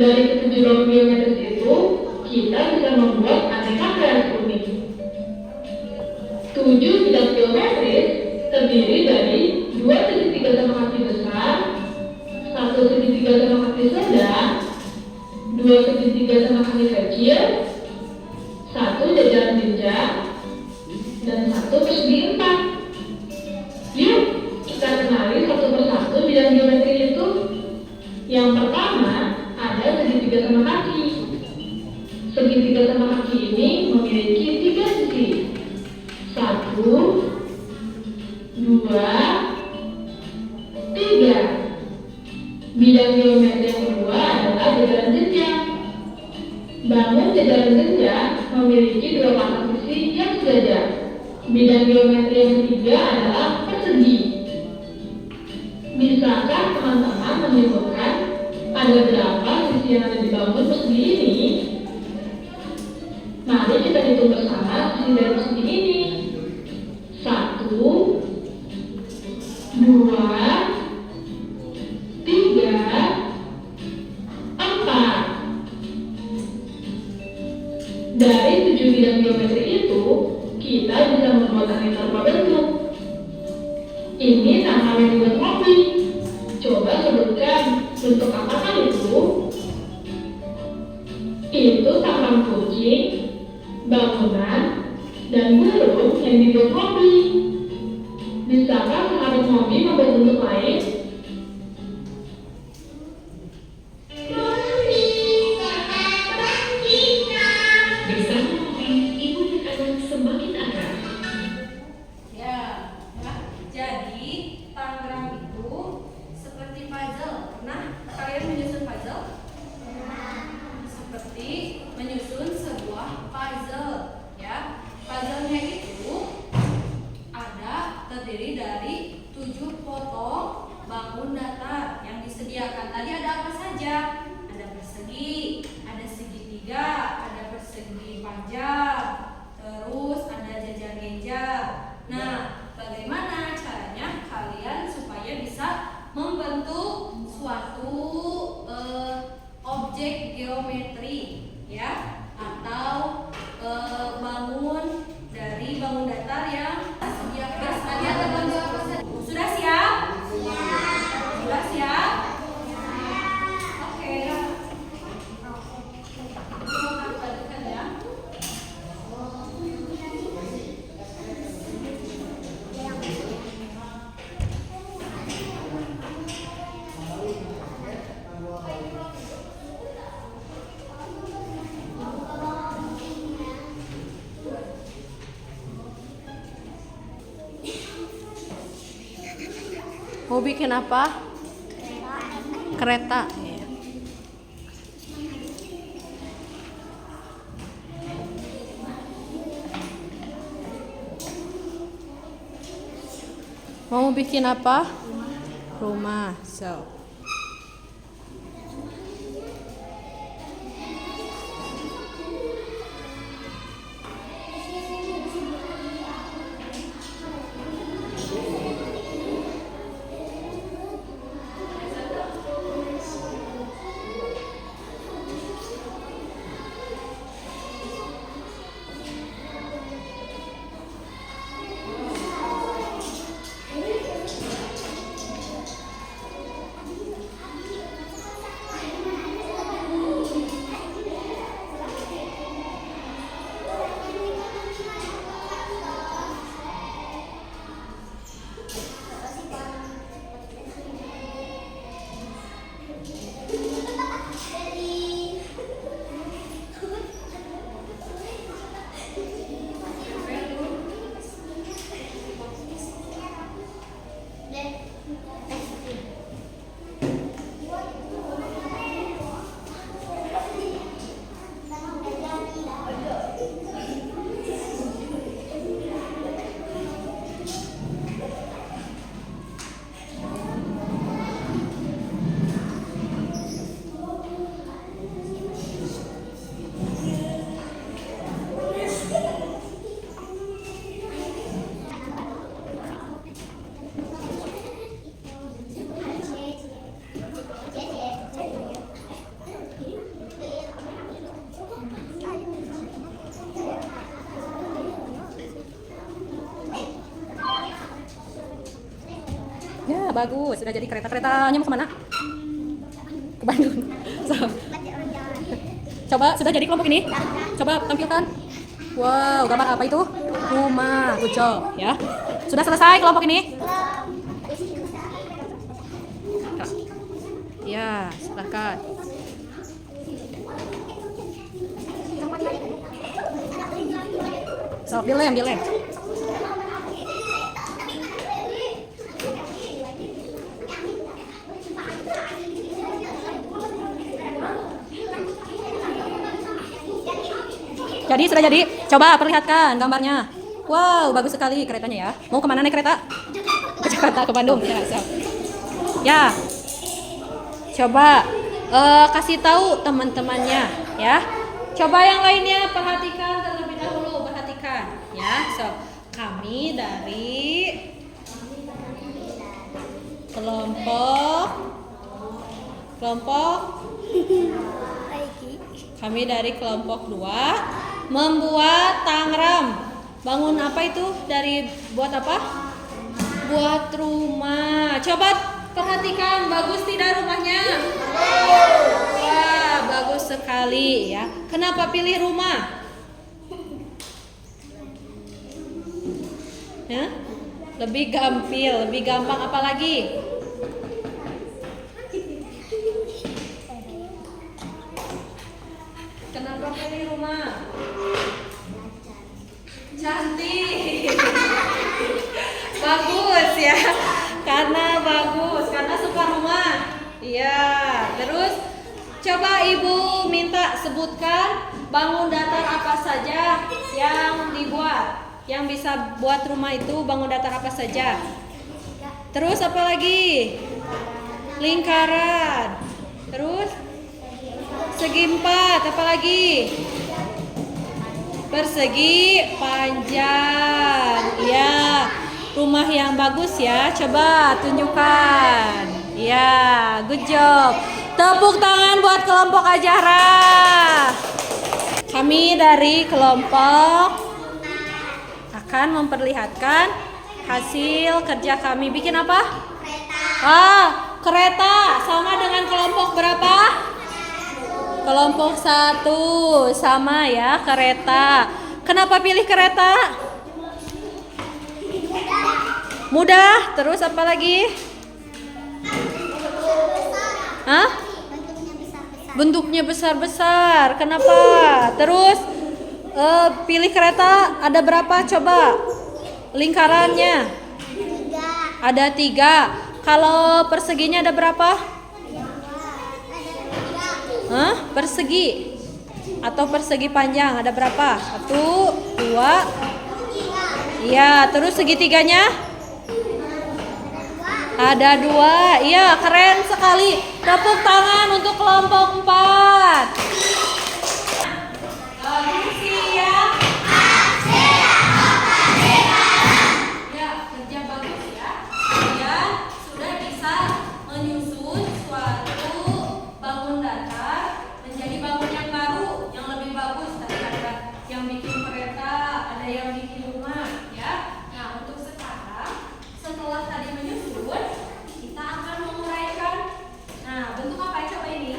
Dari ketujuh bangun geometris itu, kita bisa membuat aneka kreasi unik. 7 bidang geometris terdiri dari 2 segitiga sama kaki besar, 1 segitiga sama kaki sedang, 2 segitiga sama kaki kecil, 1 jajaran jenjang, dan 1 persegi 4. Yuk, kita kenali satu persatu bidang geometri itu. Yang pertama, ada segitiga sama kaki. Segitiga sama kaki ini memiliki 3 sisi. 1, 2, 3. Bidang geometri yang kedua adalah jajaran jenjang. Bangun jajaran jenjang memiliki 2 pasang sisi yang sejajar. Bidang geometri yang ketiga adalah persegi. Bisakah teman-teman menyebutkan ada berapa sisi yang ada di bangun persegi ini? Mari kita hitung bersama sisi dari persegi ini. 1, 2, 3, 4. Dari 7 bidang geometri itu, kita bisa membuat aneka bentuk. Ini nama yang dibuat hobi. Coba sebutkan bentuk apakah itu? Itu taman kucing, bangunan, dan burung yang dibuat hobi. Bisakah sahabat hobi membuat bentuk lain? Terdiri dari 7 potong bangun datar yang disediakan. Tadi ada apa saja? Ada persegi, ada segitiga, ada persegi panjang, terus ada jajar-gejar. Nah, bagaimana caranya kalian supaya bisa membentuk suatu objek geometri, ya, atau bangun dari bangun datar yang disediakan. Kalian sudah siap? Sudah siap? Oke. Lanjutkan ya. Mau bikin apa? Kereta. Mau bikin apa? Rumah. So. bagus. Sudah jadi kereta. Keretanya mau kemana? Ke Bandung. So. Coba, sudah jadi kelompok ini? Coba tampilkan. Wow, gambar apa itu? Rumah. Good job, ya. Sudah selesai kelompok ini? Ya, silakan. So, dilem. Jadi sudah jadi. Coba perlihatkan gambarnya. Wow, bagus sekali keretanya ya. Mau kemana naik kereta? Ke Jakarta, ke Bandung. Ya, so. Ya. Coba kasih tahu teman-temannya ya. Coba yang lainnya perhatikan terlebih dahulu, perhatikan ya. So, kami dari kelompok kami dari kelompok 2 membuat tangram. Bangun apa itu? Buat apa? Buat rumah. Coba perhatikan, bagus tidak rumahnya? Wah, bagus sekali ya. Kenapa pilih rumah? Ya? Lebih gampang apa lagi? Kenapa pilih rumah? Cantik. Bagus ya. Karena suka rumah. Iya. Terus coba Ibu minta sebutkan bangun datar apa saja yang dibuat. Yang bisa buat rumah itu bangun datar apa saja. Terus apa lagi? Lingkaran. Terus segi 4, apa lagi? Persegi panjang. Ya. Rumah yang bagus ya, coba tunjukkan. Ya, good job. Tepuk tangan buat kelompok Ajara. Kami dari kelompok akan memperlihatkan hasil kerja kami. Bikin apa? Kereta. Sama dengan kelompok berapa? Kelompok 1. Sama ya, kereta. Kenapa pilih kereta? Mudah. Terus apa lagi? Bentuknya besar-besar. Kenapa? Terus pilih kereta ada berapa? Coba lingkarannya. Ada 3. Kalau perseginya ada berapa? Persegi atau persegi panjang ada berapa? 1, 2. Iya, terus segitiganya? Ada 2. Iya, keren sekali. Tepuk tangan untuk kelompok 4. Ya, kerja bagus ya. Kalian sudah bisa menyusun suatu bangun datar menjadi bangun yang baru, yang lebih bagus. Tadi ada yang bikin kereta, ada yang bikin rumah ya. Nah, untuk sekarang setelah tadi menyusun, kita akan menguraikan. Nah, bentuk apa? Coba ini.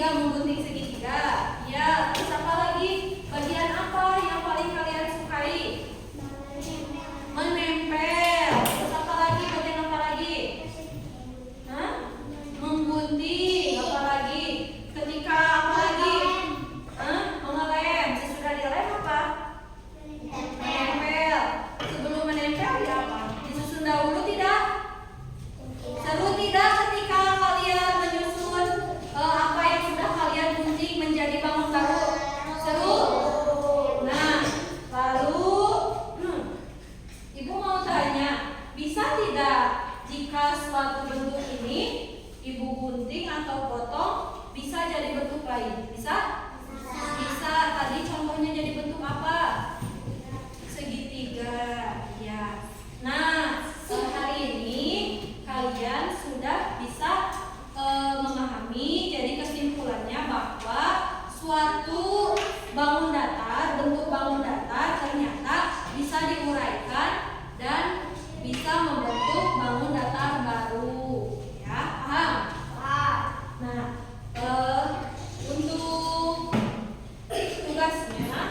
segitiga, menggunting segitiga. Ya, terus apa lagi? Bagian apa yang paling kalian sukai? Menempel. Terus apa lagi? Bagian apa lagi? Hah? Menggunting. Apa lagi? Ketika apa lagi? Hah? Mengelem. Sesudah dilem apa? Menempel. Sebelum menempel ya apa? Disusun dahulu tidak? Seru tidak ketika kalian menyusun apa yang sudah kalian gunting menjadi bangun baru? Seru? Nah, lalu Ibu mau tanya, bisa tidak jika suatu bentuk ini Ibu gunting atau potong bisa jadi bentuk lain? Bisa? Bisa. Tadi contohnya jadi bentuk apa? Segitiga. Ya. Nah, hari ini kalian sudah bisa memahami. Jadi kesimpulannya bahwa suatu bangun datar, bentuk bangun datar ternyata bisa diuraikan dan bisa membentuk bangun datar baru. Ya, paham? Nah, untuk tugasnya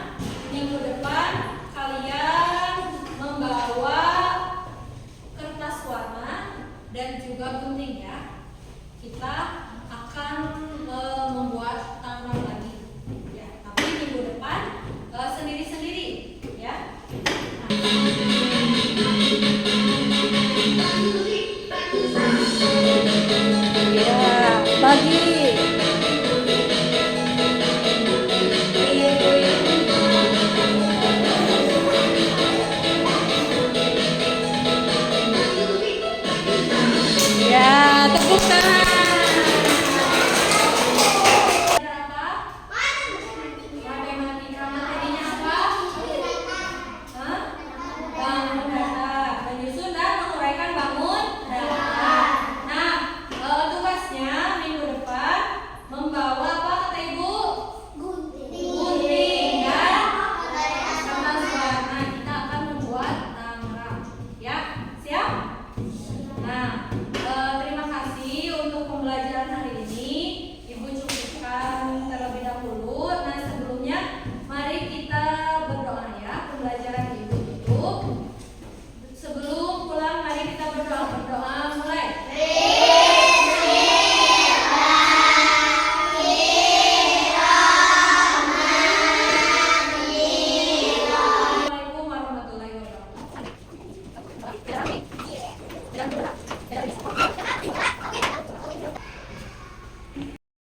minggu depan kalian membawa kertas warna dan juga gunting ya. Kita akan membuat tangan lagi. Ya, tapi minggu depan sendiri-sendiri ya. Ya, bagi. Ya, tepuk tangan. Belajar apa? Matematika. Materinya apa? Hah? Bangun datar. Menyusun dan menguraikan bangun datar. Nah, tugasnya minggu depan membawa apa kata Ibu? Gunting dan kertas warna. Kita akan membuat tangram. Ya, siap? Nah, terima kasih untuk pembelajaran hari ini.